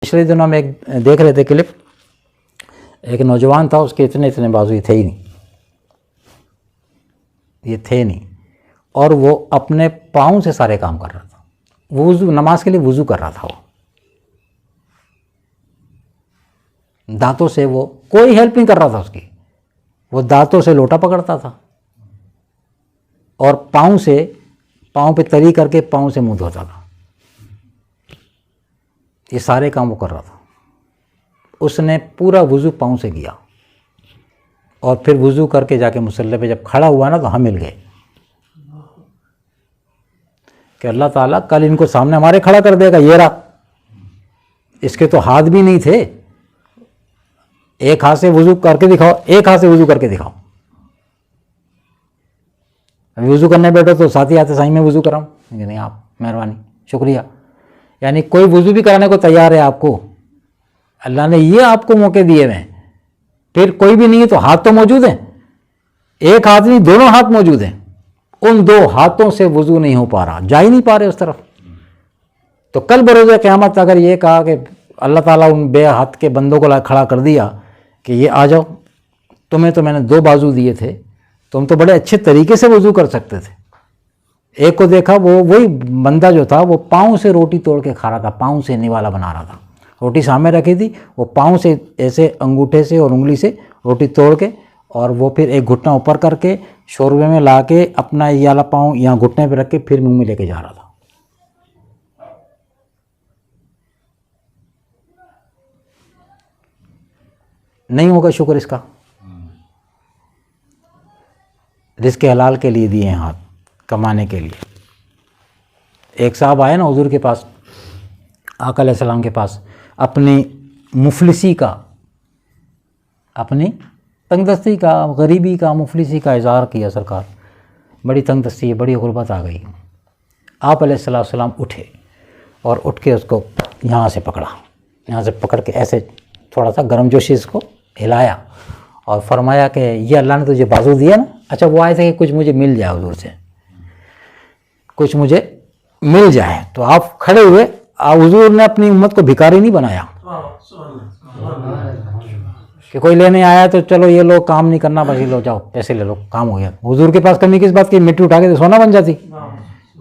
پچھلے دنوں میں ایک دیکھ رہے تھے کلپ، ایک نوجوان تھا، اس کے اتنے بازو یہ تھے ہی نہیں، اور وہ اپنے پاؤں سے سارے کام کر رہا تھا. وہ وضو، نماز کے لیے وضو کر رہا تھا، وہ دانتوں سے، وہ کوئی ہیلپ نہیں کر رہا تھا اس کی، وہ دانتوں سے لوٹا پکڑتا تھا اور پاؤں پہ تری کر کے پاؤں سے منہ دھوتا تھا. یہ سارے کام وہ کر رہا تھا. اس نے پورا وضو پاؤں سے کیا اور پھر وضو کر کے جا کے مصلی پہ جب کھڑا ہوا نا تو ہم مل گئے کہ اللہ تعالیٰ کل ان کو سامنے ہمارے کھڑا کر دے گا. یہ رہا، اس کے تو ہاتھ بھی نہیں تھے. ایک ہاتھ سے وضو کر کے دکھاؤ، ایک ہاتھ سے وضو کر کے دکھاؤ. ابھی وضو کرنے بیٹھو تو ساتھ ہی آتے سائیں میں وضو کراؤں، نہیں آپ مہربانی شکریہ. یعنی کوئی وضو بھی کرانے کو تیار ہے آپ کو. اللہ نے یہ آپ کو موقع دیے ہوئے ہیں. پھر کوئی بھی نہیں ہے تو ہاتھ تو موجود ہیں، ایک ہاتھ نہیں دونوں ہاتھ موجود ہیں. ان دو ہاتھوں سے وضو نہیں ہو پا رہا، جا ہی نہیں پا رہے اس طرف. تو کل بروز قیامت اگر یہ کہا کہ اللہ تعالیٰ ان بے ہاتھ کے بندوں کو کھڑا کر دیا کہ یہ آ جاؤ، تمہیں تو میں نے دو بازو دیے تھے، تم تو بڑے اچھے طریقے سے وضو کر سکتے تھے. ایک کو دیکھا، وہی بندہ جو تھا وہ پاؤں سے روٹی توڑ کے کھا رہا تھا، پاؤں سے نوالا بنا رہا تھا. روٹی سامنے رکھی تھی، وہ پاؤں سے ایسے انگوٹھے سے اور انگلی سے روٹی توڑ کے، اور وہ پھر ایک گھٹنا اوپر کر کے شوربے میں لا کے اپنا یہ والا پاؤں یہاں گھٹنے پہ رکھ کے پھر منہ میں لے کے جا رہا تھا. نہیں ہوگا شکر اس کا. رزق حلال کے لیے دیے ہیں ہاتھ، کمانے کے لیے. ایک صاحب آئے نا حضور کے پاس، آقا علیہ السلام کے پاس، اپنی مفلسی کا، اپنی تنگ دستی کا، غریبی کا، مفلسی کا اظہار کیا. سرکار بڑی تنگ دستی ہے، بڑی غربت آ گئی. آپ علیہ السلام اٹھے اور اٹھ کے اس کو یہاں سے پکڑا، یہاں سے پکڑ کے ایسے تھوڑا سا گرم جوشی اس کو ہلایا اور فرمایا کہ یہ اللہ نے تجھے بازو دیا نا. اچھا وہ آئے تھے کہ کچھ مجھے مل جائے، حضور سے کچھ مجھے مل جائے. تو آپ کھڑے ہوئے. حضور نے اپنی امت کو بھکاری نہیں بنایا کہ کوئی لینے آیا تو چلو یہ لوگ کام نہیں کرنا، بس یہ لو جاؤ پیسے لے لو، کام ہو گیا. حضور کے پاس کمی کس بات کی؟ مٹی اٹھا کے تو سونا بن جاتی.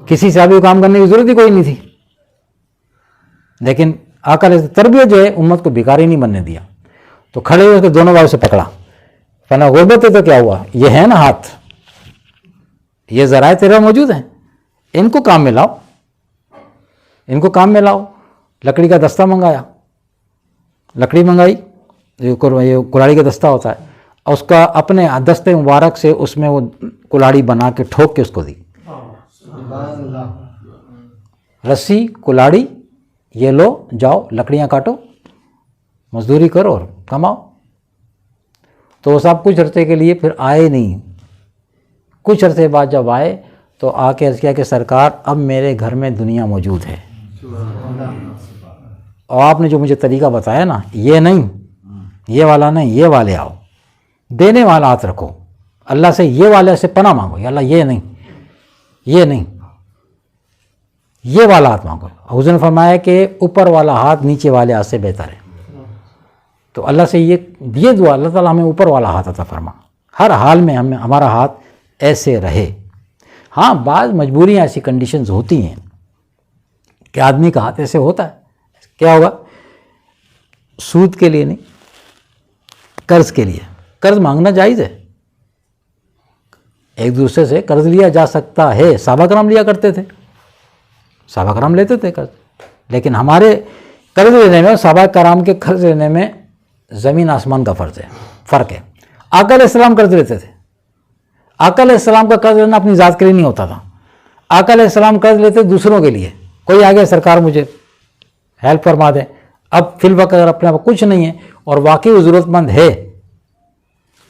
کسی سے بھی کام کرنے کی ضرورت ہی کوئی نہیں تھی. لیکن آقا علیہ تربیت جو ہے امت کو بھکاری نہیں بننے دیا. تو کھڑے ہوئے کے دونوں بازو سے پکڑا. فنا غربت ہے تو کیا ہوا؟ یہ ہے نا ہاتھ، یہ ذرائع تیرے موجود ہیں، ان کو کام میں لاؤ، ان کو کام میں لاؤ. لکڑی کا دستہ منگایا، لکڑی منگائی، یہ کلاڑی کا دستہ ہوتا ہے، اور اس کا اپنے دستے مبارک سے اس میں وہ کلاڑی بنا کے ٹھوک کے اس کو دی. رسی کلاڑی، یہ لو جاؤ لکڑیاں کاٹو، مزدوری کرو اور کماؤ. تو وہ صاحب کچھ عرصے کے لیے پھر آئے نہیں. کچھ عرصے بعد جب آئے تو آ کے عرض کیا کہ سرکار اب میرے گھر میں دنیا موجود ہے، اور آپ نے جو مجھے طریقہ بتایا نا، یہ نہیں، یہ والا نہیں، یہ والے آؤ، دینے والا ہاتھ رکھو، اللہ سے یہ والے سے پناہ مانگو، یا اللہ یہ نہیں، یہ نہیں، یہ والا ہاتھ مانگو. حضور نے فرمایا کہ اوپر والا ہاتھ نیچے والے ہاتھ سے بہتر ہے. تو اللہ سے یہ دعا، اللہ تعالیٰ ہمیں اوپر والا ہاتھ عطا فرما، ہر حال میں ہمارا ہاتھ ایسے رہے. ہاں بعض مجبوریاں ایسی کنڈیشنز ہوتی ہیں کہ آدمی کا ہاتھ ایسے ہوتا ہے. کیا ہوگا؟ سود کے لیے نہیں، قرض کے لیے. قرض مانگنا جائز ہے، ایک دوسرے سے قرض لیا جا سکتا ہے. صحابہ کرام لیا کرتے تھے، صحابہ کرام لیتے تھے قرض. لیکن ہمارے قرض لینے میں، صحابہ کرام کے قرض لینے میں زمین آسمان کا فرق ہے. آقا علیہ السلام قرض لیتے تھے. آقا علیہ السلام کا قرض لینا اپنی ذات کے لیے نہیں ہوتا تھا. آقا علیہ السلام قرض لیتے دوسروں کے لیے. کوئی آگے سرکار مجھے ہیلپ فرما دیں. اب فی الوقت اگر اپنے آپ کچھ نہیں ہے اور واقعی وہ ضرورت مند ہے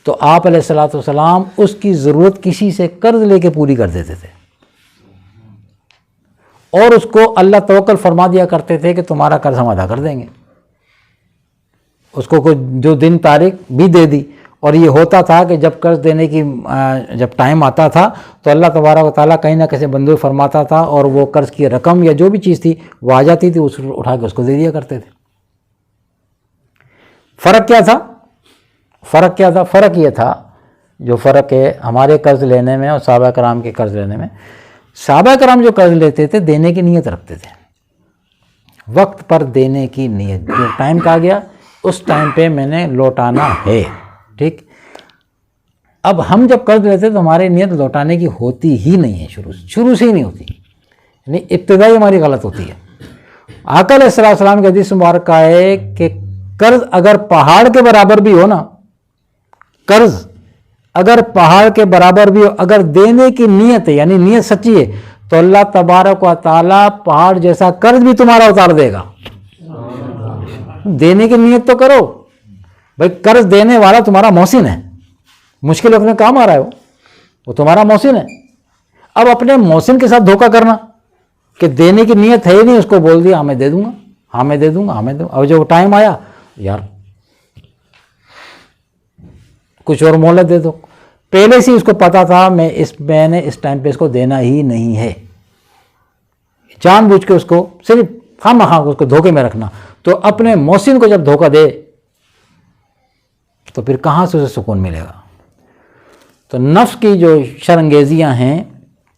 تو آپ علیہ السلام اس کی ضرورت کسی سے قرض لے کے پوری کر دیتے تھے، اور اس کو اللہ توکل فرما دیا کرتے تھے کہ تمہارا قرض ہم ادا کر دیں گے. اس کو کوئی جو دن تاریخ بھی دے دی. اور یہ ہوتا تھا کہ جب قرض دینے کی جب ٹائم آتا تھا تو اللہ تبارک و تعالیٰ کہیں نہ کہیں بندوق فرماتا تھا، اور وہ قرض کی رقم یا جو بھی چیز تھی وہ آ جاتی تھی، اس اٹھا کے اس کو دے دیا کرتے تھے. فرق کیا تھا؟ فرق کیا تھا؟ فرق یہ تھا، جو فرق ہے ہمارے قرض لینے میں اور صحابہ کرام کے قرض لینے میں، صحابہ کرام جو قرض لیتے تھے دینے کی نیت رکھتے تھے، وقت پر دینے کی نیت، جو ٹائم کہا گیا اس ٹائم پہ میں نے لوٹانا ہے، ٹھیک۔ اب ہم جب قرض لیتے تو ہماری نیت لوٹانے کی ہوتی ہی نہیں ہے، شروع سے ہی نہیں ہوتی، یعنی ابتدائی ہماری غلط ہوتی ہے۔ آقا علیہ السلام کے حدیث مبارک کا ہے کہ قرض اگر پہاڑ کے برابر بھی ہو نا، قرض اگر پہاڑ کے برابر بھی ہو، اگر دینے کی نیت ہے یعنی نیت سچی ہے تو اللہ تبارک و تعالیٰ پہاڑ جیسا قرض بھی تمہارا اتار دے گا۔ دینے کی نیت تو کرو بھائی، قرض دینے والا تمہارا محسن ہے، مشکل وقت میں کام آ رہا ہے وہ تمہارا محسن ہے۔ اب اپنے محسن کے ساتھ دھوکہ کرنا کہ دینے کی نیت ہے ہی نہیں، اس کو بول دیا ہاں میں دے دوں گا، ہاں میں دے دوں گا، ہاں میں دوں گا، اور جب ٹائم آیا یار کچھ اور مہلت دے دو، پہلے سے اس کو پتا تھا میں نے اس ٹائم پہ اس کو دینا ہی نہیں ہے، جان بوجھ کے اس کو صرف خام خواہ اس کو دھوکے میں رکھنا، تو اپنے محسن کو جب دھوکہ دے تو پھر کہاں سے اسے سکون ملے گا؟ تو نفس کی جو شرانگیزیاں ہیں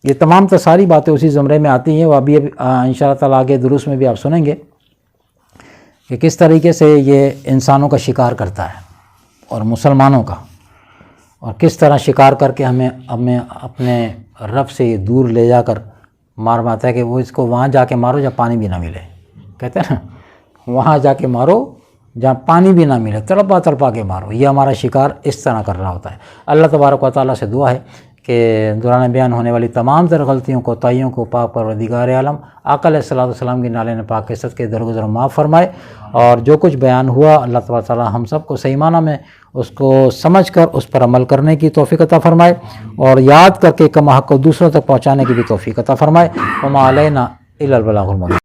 یہ تمام تو ساری باتیں اسی زمرے میں آتی ہیں، وہ ابھی انشاءاللہ تعالیٰ آگے دروس میں بھی آپ سنیں گے کہ کس طریقے سے یہ انسانوں کا شکار کرتا ہے اور مسلمانوں کا، اور کس طرح شکار کر کے ہمیں اپنے رب سے یہ دور لے جا کر مار مارتا ہے کہ وہ اس کو وہاں جا کے مارو جہاں پانی بھی نہ ملے، کہتے ہیں نا وہاں جا کے مارو جہاں پانی بھی نہ ملے، تڑپا کے مارو، یہ ہمارا شکار اس طرح کر رہا ہوتا ہے۔ اللہ تبارک و تعالیٰ سے دعا ہے کہ دوران بیان ہونے والی تمام تر غلطیوں کو کوتاہیوں کو پاک پروردگار عالم آقا علیہ السلام کی نالین پاک کے صدقے درگزر معاف فرمائے، اور جو کچھ بیان ہوا اللہ تبارک و تعالیٰ ہم سب کو صحیح معنی میں اس کو سمجھ کر اس پر عمل کرنے کی توفیق عطا فرمائے، اور یاد کر کے کما حق کو دوسروں تک پہنچانے کی بھی توفیق عطا فرمائے۔ وما علینا الا البلاغ المبین۔